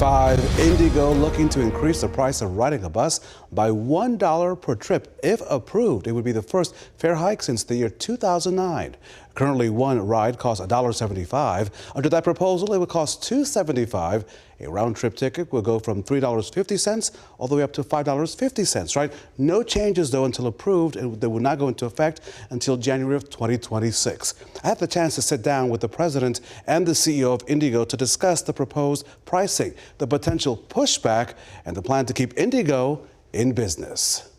5, Indigo looking to increase the price of riding a bus by $1 per trip. If approved, it would be the first fare hike since the year 2009. Currently, one ride costs $1.75. Under that proposal, it would cost $2.75. A round-trip ticket will go from $3.50 all the way up to $5.50, right? No changes, though, until approved, and they will not go into effect until January of 2026. I had the chance to sit down with the president and the CEO of Indigo to discuss the proposed pricing, the potential pushback, and the plan to keep Indigo in business.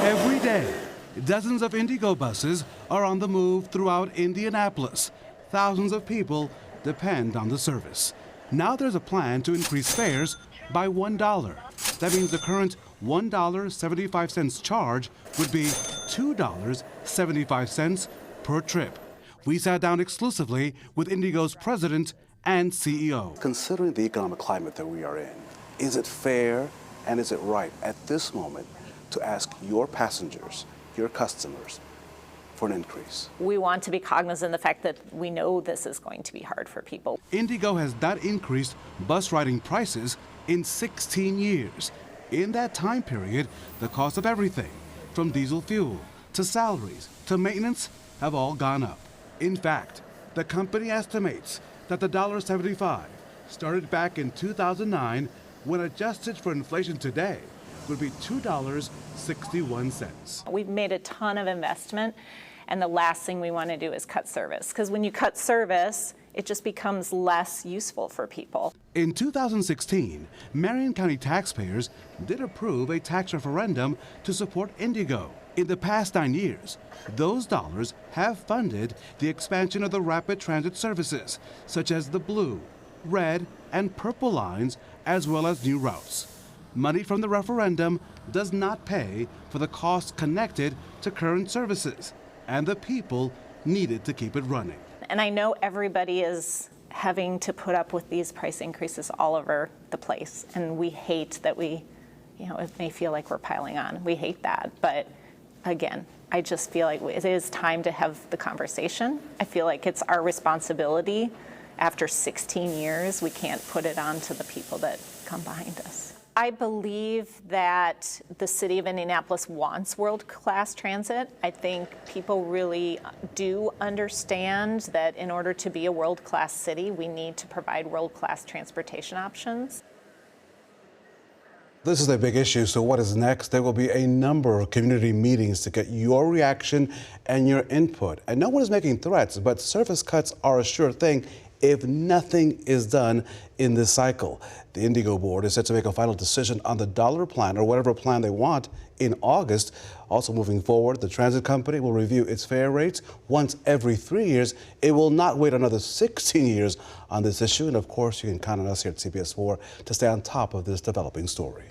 Every day, dozens of Indigo buses are on the move throughout Indianapolis. Thousands of people depend on the service. Now there's a plan to increase fares by $1. That means the current $1.75 charge would be $2.75 per trip. We sat down exclusively with Indigo's president and CEO. Considering the economic climate that we are in, is it fair and is it right at this moment to ask your passengers, your customers, for an increase? We want to be cognizant of the fact that we know this is going to be hard for people. Indigo has not increased bus riding prices in 16 years. In that time period, the cost of everything, from diesel fuel to salaries to maintenance, have all gone up. In fact, the company estimates that the $1.75 started back in 2009, when adjusted for inflation today, would be $2.61. We've made a ton of investment, and the last thing we want to do is cut service, because when you cut service, it just becomes less useful for people. In 2016, Marion County taxpayers did approve a tax referendum to support Indigo. In the past 9 years, those dollars have funded the expansion of the rapid transit services, such as the blue, red, and purple lines, as well as new routes. Money from the referendum does not pay for the costs connected to current services and the people needed to keep it running. And I know everybody is having to put up with these price increases all over the place, and we hate that it may feel like we're piling on. We hate that, but again, I just feel like it is time to have the conversation. I feel like it's our responsibility. After 16 years, we can't put it on to the people that come behind us. I believe that the city of Indianapolis wants world-class transit. I think people really do understand that in order to be a world-class city, we need to provide world-class transportation options. This is a big issue, so what is next? There will be a number of community meetings to get your reaction and your input. And no one is making threats, but service cuts are a sure thing if nothing is done in this cycle. The Indigo board is set to make a final decision on the dollar plan, or whatever plan they want, in August. Also moving forward, the transit company will review its fare rates once every 3 years. It will not wait another 16 years on this issue. And of course, you can count on us here at CBS 4 to stay on top of this developing story.